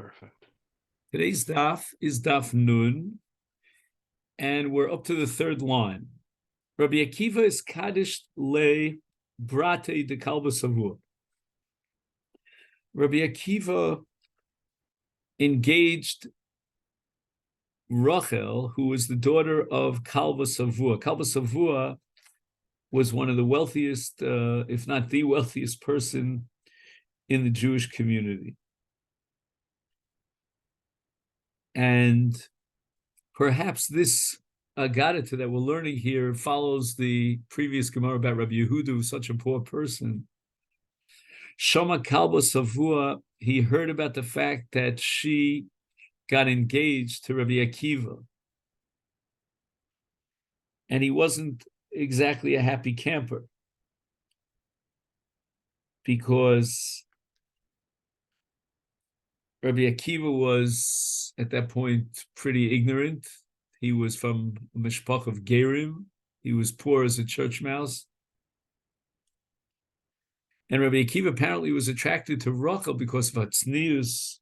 Perfect. Today's daf is daf nun, and we're up to the third line. Rabbi Akiva is kaddish le brate de kalba savur. Rabbi Akiva engaged Rachel, who was the daughter of Kalba Savua. Kalba Savua was one of the wealthiest, if not the wealthiest person in the Jewish community. And perhaps this Agadita that we're learning here follows the previous Gemara about Rabbi Yehuda, who was such a poor person. Shoma Kalba Savua, he heard about the fact that she got engaged to Rabbi Akiva. And he wasn't exactly a happy camper, because Rabbi Akiva was at that point pretty ignorant. He was from a mishpach of Gerim. He was poor as a church mouse. And Rabbi Akiva apparently was attracted to Rachel because of her tznius.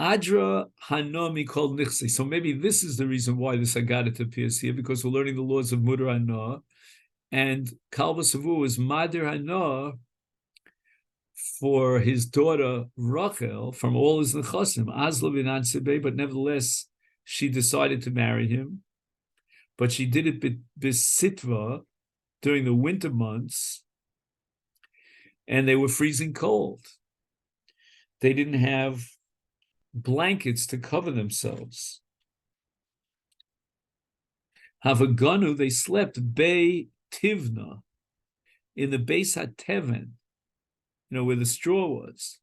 Adra Hanomi called Nichse. So maybe this is the reason why this Agadat appears here, because we're learning the laws of Mudar Hana. And Kalba Savu is Madir Hana for his daughter Rachel from all his nechasim, Azla v'nan Sibei, but nevertheless she decided to marry him. But she did it besitva during the winter months, and they were freezing cold. They didn't have blankets to cover themselves. Havaganu, they slept Bei Tivna, in the Beis HaTeven, where the straw was.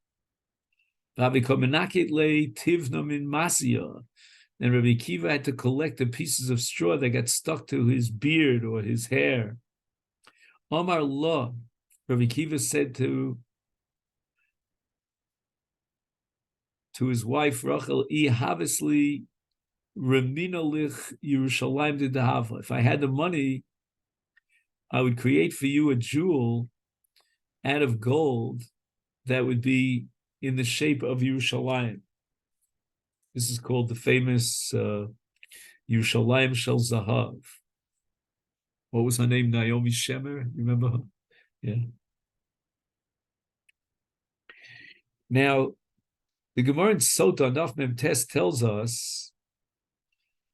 Rabbi Tivna min Masya. And Rabbi Akiva had to collect the pieces of straw that got stuck to his beard or his hair. Omar Lo, Rabbi Akiva said to his wife Rachel, Ihavesli Reminolich Yerushalayim de Dahava. If I had the money, I would create for you a jewel out of gold that would be in the shape of Yerushalayim. This is called the famous Yerushalayim Shel Zahav. What was her name? Naomi Shemer? You remember her? Yeah. Now, the Gemara in Sota Daf Mem Tes tells us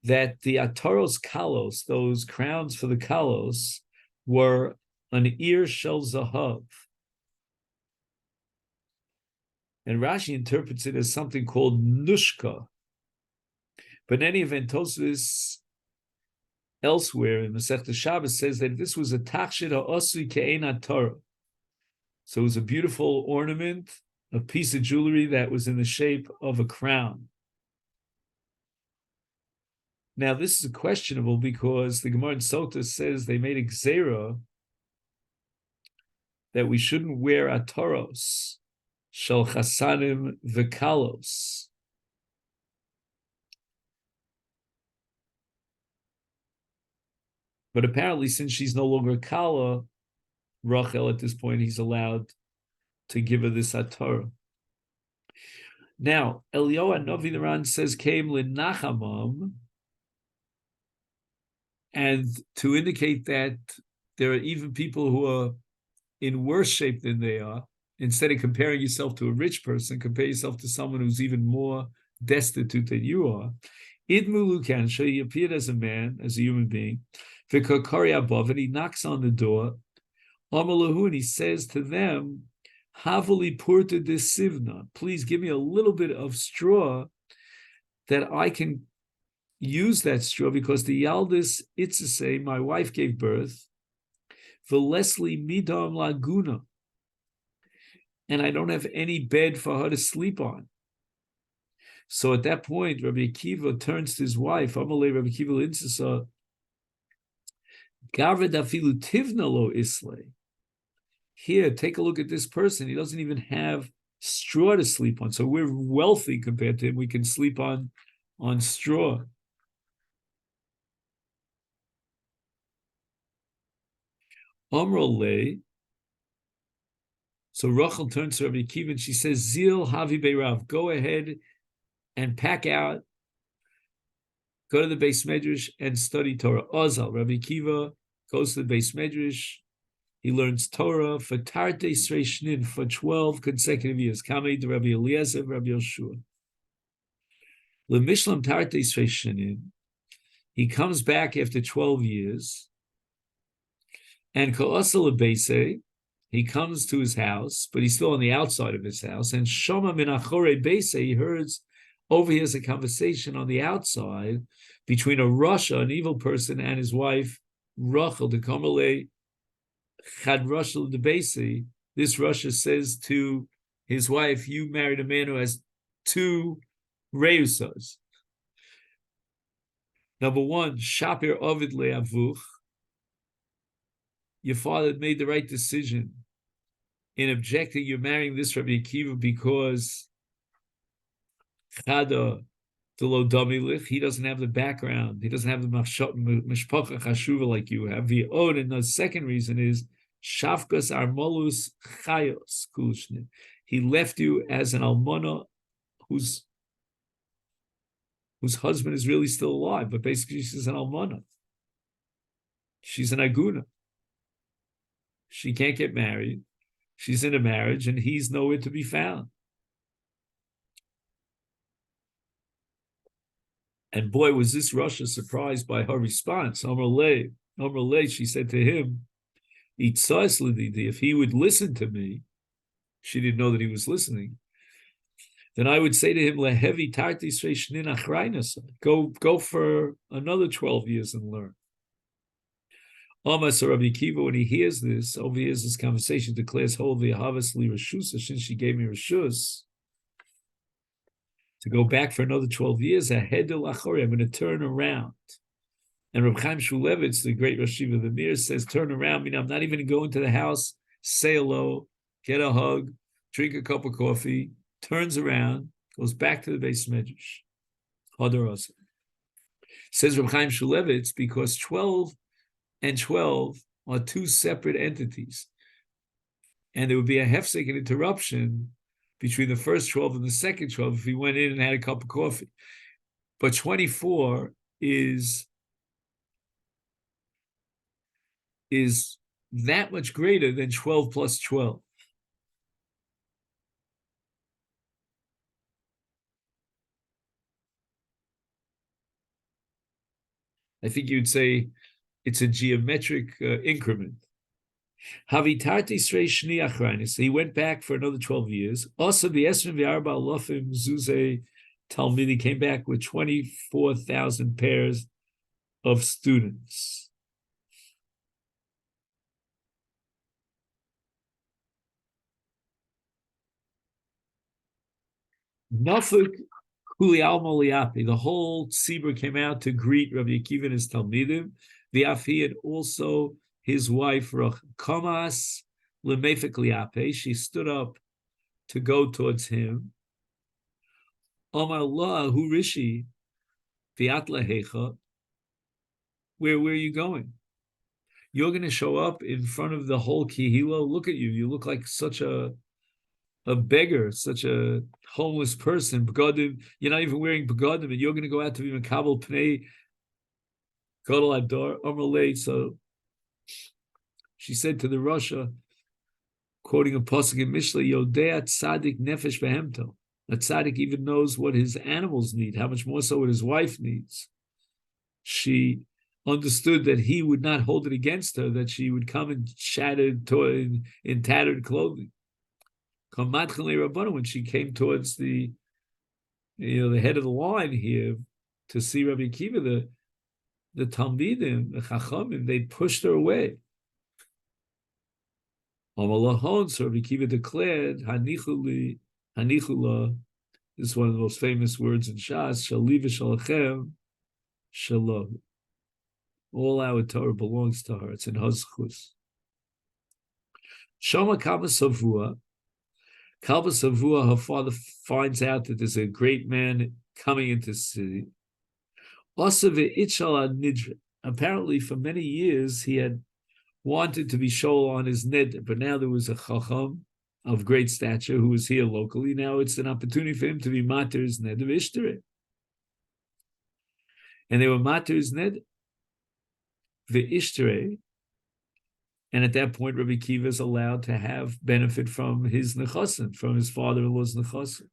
that the Ataros Kalos, those crowns for the Kalos, were an ear Shel Zahav. And Rashi interprets it as something called Nushka. But in any event, Tosfos elsewhere in Masechet Shabbos says that this was a Tachshit HaOsui Ke'ein Torah. So it was a beautiful ornament, a piece of jewelry that was in the shape of a crown. Now, this is questionable because the Gemara in Sota says they made a gzera that we shouldn't wear ataros, shel chasanim v'kalos. But apparently, since she's no longer a kala, Rachel at this point, he's allowed to give her this atarah. Now, Eliyahu Hanavi the Ran says, came linachamam, and to indicate that there are even people who are in worse shape than they are. Instead of comparing yourself to a rich person, compare yourself to someone who's even more destitute than you are. Idmulu can show he appeared as a man, as a human being. V'kakari above, and he knocks on the door. Amalahu, and he says to them, Havali purta de sivna, please give me a little bit of straw that I can use that straw, because the Yaldis Itzisei, my wife, gave birth. Velesli midam laguna, and I don't have any bed for her to sleep on. So at that point, Rabbi Akiva turns to his wife, Amalei Rabbi Akiva Linsasa, Gavred afilu tivna lo isle. Here, take a look at this person. He doesn't even have straw to sleep on. So we're wealthy compared to him. We can sleep on straw. Amrole. So Rachel turns to Rabbi Akiva and she says, Zil Havi Beirav, go ahead and pack out, go to the Beis Medrash and study Torah. Ozal, Rabbi Akiva goes to the Beis Medrash, he learns Torah for Tarte Sreishnin for 12 consecutive years. Kamei de Rabbi Eliezer, Rabbi Yoshua. LeMishlam Tarte Sreishnin, he comes back after 12 years, and Ka'asal Beise, he comes to his house, but he's still on the outside of his house, and Shoma min achore Beise, he overhears a conversation on the outside between a Rasha, an evil person, and his wife, Rachel, the Kamalei Chad Rachel de Beise. This Rasha says to his wife, you married a man who has two Reusas. Number one, Shapir Ovid Le'avuch. Your father made the right decision in objecting you're marrying this Rabbi Akiva because Chada Delo Domilich, he doesn't have the background, he doesn't have the Mishpacha Chashuva like you have. And the second reason is Shavkas Armolus Chayos Kulshnin. He left you as an almana whose husband is really still alive, but basically she's an almana. She's an aguna. She can't get married. She's in a marriage, and he's nowhere to be found. And boy, was this Russia surprised by her response. Amar Lei, she said to him, if he would listen to me, she didn't know that he was listening, then I would say to him, Lehevi tarti shnin achraynas. Go for another 12 years and learn. So Rabbi Akiva, when he overhears this conversation, declares, Hold the Havas li Rashusa, since she gave me Rashus, to go back for another 12 years, Ahedel Achori, I'm going to turn around. And Reb Chaim Shulevitz, the great Rosh Yeshiva of the Mir, says, turn around, meaning I'm not even going to go into the house, say hello, get a hug, drink a cup of coffee, turns around, goes back to the Beis Medrash. Hadar says Reb Chaim Shulevitz, because 12 and 12 are two separate entities. And there would be a hefsek, an interruption between the first 12 and the second 12 if he went in and had a cup of coffee. But 24 is that much greater than 12 plus 12. I think you'd say it's a geometric increment. Havitati Srei Shni Achraynis. He went back for another 12 years. Also, the Esrim V'Arba Alofim Zuze Talmidi came back with 24,000 pairs of students. Nafuk Kuli Alma Liapi. The whole tzibur came out to greet Rabbi Akiva and his Talmidim. The Afi and also his wife, Kamas Lemefik Liape, she stood up to go towards him. Omar Allah, Hu Rishi, Viatla Hecha, where are you going? You're going to show up in front of the whole Kihilo. Look at you. You look like such a beggar, such a homeless person. Begadim, you're not even wearing begadim, and you're going to go out to be Makabel Pnei Gadol Adar Amalei. So she said to the Rasha, quoting a pasuk in Mishle, Yodea Tzadik Nefesh Behemto. A tzaddik even knows what his animals need, how much more so what his wife needs. She understood that he would not hold it against her, that she would come in shattered, in tattered clothing. When she came towards the head of the line here to see Rabbi Akiva, the Talmidim, the Chachamim, they pushed her away. So Rabbi Akiva declared, Hanichula, this is one of the most famous words in Shas, Shali v'shalachem, Shalom. All our Torah belongs to her. It's in Hazchus. Shama Kama Savua, Kalba Savua, her father finds out that there's a great man coming into the city. Apparently, for many years, he had wanted to be shol on his neder, but now there was a chacham, of great stature who was here locally. Now it's an opportunity for him to be mater's ned of Ishtere. And they were mater's ned the Ishtere. And at that point, Rabbi Kiva is allowed to have benefit from his nechasim, from his father-in-law's nechasim.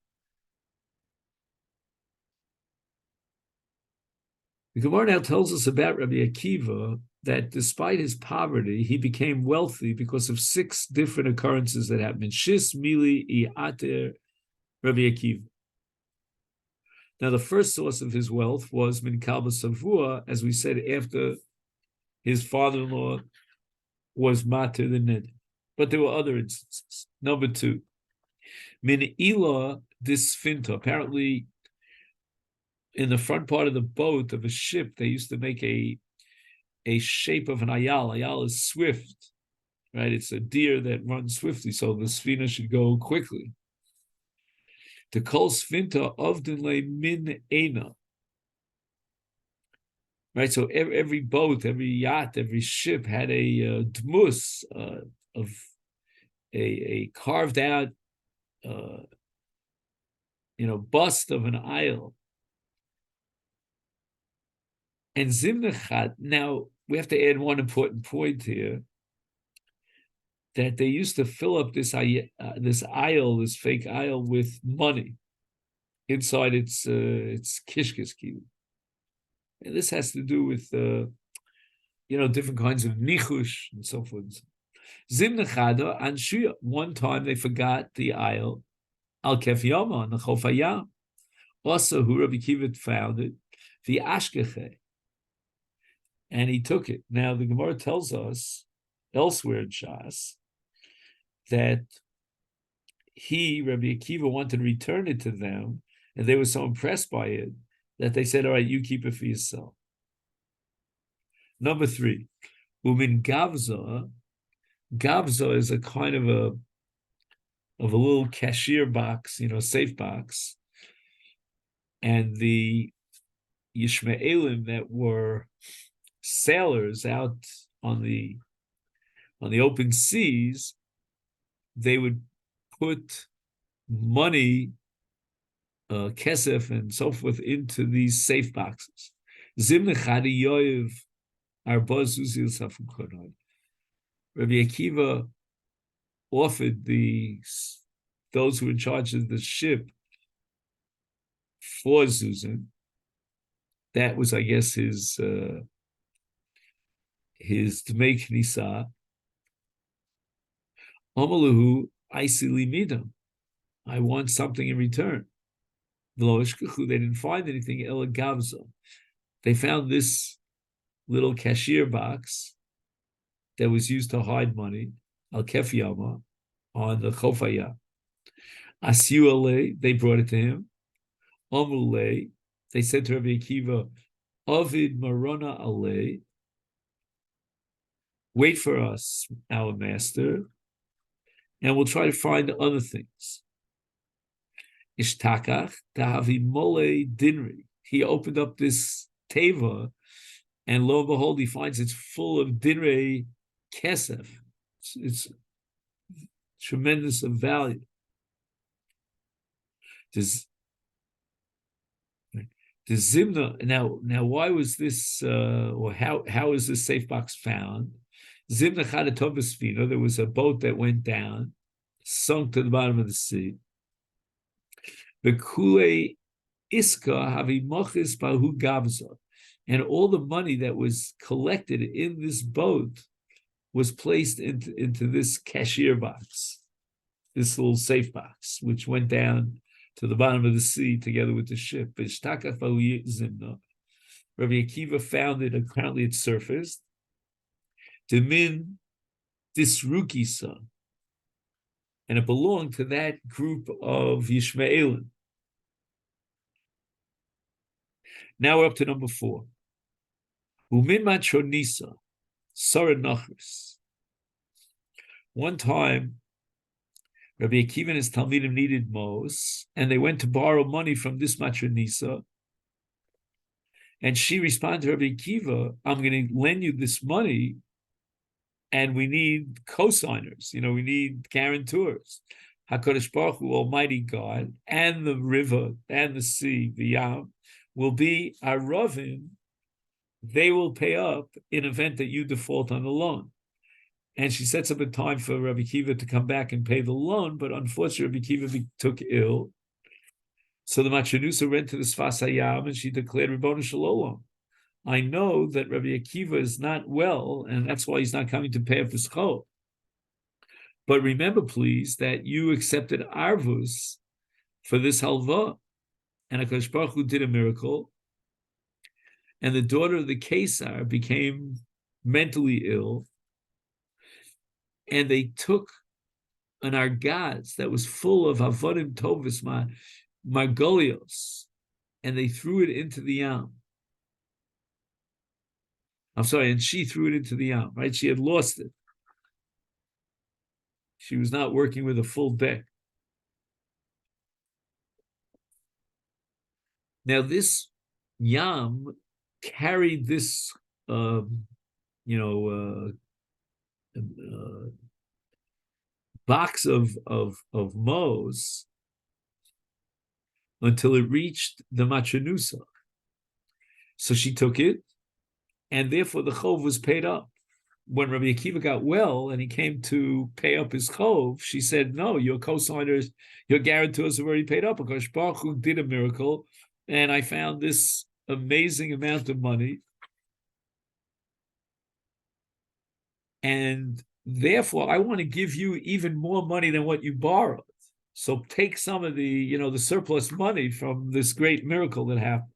The Gemara now tells us about Rabbi Akiva that despite his poverty, he became wealthy because of 6 different occurrences that happened. Shis, Mili, Iater, Rabbi Akiva. Now, the first source of his wealth was Min Kalba Savua, as we said, after his father-in-law was mater the ned. But there were other instances. Number 2, Min Ila Disfinta. Apparently, in the front part of the boat of a ship, they used to make a shape of an ayal. Ayal is swift, right? It's a deer that runs swiftly, so the sfina should go quickly. The kol sfinta avdinle min ena. Right, so every boat, every yacht, every ship had a dmus of a carved out, bust of an isle. And Zimnechat, now we have to add one important point here, that they used to fill up this isle, this fake isle, with money inside its kishkis key. And this has to do with different kinds of nichush and so forth. Zimnechada and Shia. One time they forgot the isle al kef yama on the chofayam. Also, who Rabbi Kiva found it, the ashkeche, and he took it. Now the Gemara tells us elsewhere in Shas that Rabbi Akiva, wanted to return it to them, and they were so impressed by it that they said, all right, you keep it for yourself. Number 3, Umin Gavza. Gavza is a kind of a little cashier box, safe box. And the Yishmaelim that were sailors out on the open seas, they would put money, kesef and so forth, into these safe boxes. Rabbi Akiva offered those who were in charge of the ship for Zuzan. That was, I guess, his Dmei Knisa. Amaluhu Aisili Midam. I want something in return. They didn't find anything. Ela Gavza. They found this little cashier box that was used to hide money, al kefiyama, on the chofaya. Asiu, they brought it to him. Amrule, they said to Rabbi Akiva, Avid marona ale, wait for us, our master, and we'll try to find other things. Ishtakach dahavi mole dinri. He opened up this teva, and lo and behold, he finds it's full of dinre kesef. It's tremendous of value. The Zimna, now why was this, or how is this safe box found? Zimna Chadatovasfina, there was a boat that went down, sunk to the bottom of the sea. The Kule Iska Havi Mochis Bahu Gabza. And all the money that was collected in this boat was placed into this cashier box, this little safe box, which went down to the bottom of the sea together with the ship. Rabbi Akiva found it, apparently it surfaced. Demin Disrukisa. And it belonged to that group of Yishmaelim. Now we're up to number 4. Umin Machonisa, Sora Nachris. One time, Rabbi Akiva and his Talmidim needed mos, and they went to borrow money from this Matronisa. And she responded to Rabbi Akiva, I'm going to lend you this money, and we need cosigners. We need guarantors. HaKadosh Baruch Hu, Almighty God, and the river and the sea, the Yam, will be our Ravim. They will pay up in event that you default on the loan. And she sets up a time for Rabbi Kiva to come back and pay the loan, but unfortunately, Rabbi Kiva took ill. So the Machanusa went to the Sfas Hayam and she declared, Ribono Shel Olam, I know that Rabbi Akiva is not well, and that's why he's not coming to pay up his chol. But remember, please, that you accepted arvus for this halva, and HaKadosh Baruch Hu did a miracle, and the daughter of the Kesar became mentally ill, and they took an argaz that was full of avodim tovis margolios, and they threw it into the Yam. I'm sorry, and she threw it into the Yam, right? She had lost it. She was not working with a full deck. Now, this Yam carried this, box of mows until it reached the Machanusa. So she took it, and therefore the chov was paid up. When Rabbi Akiva got well and he came to pay up his chov, she said, no, your co-signers, your guarantors have already paid up because Baruch Hu did a miracle, and I found this amazing amount of money. And therefore, I want to give you even more money than what you borrowed. So take some of the, the surplus money from this great miracle that happened.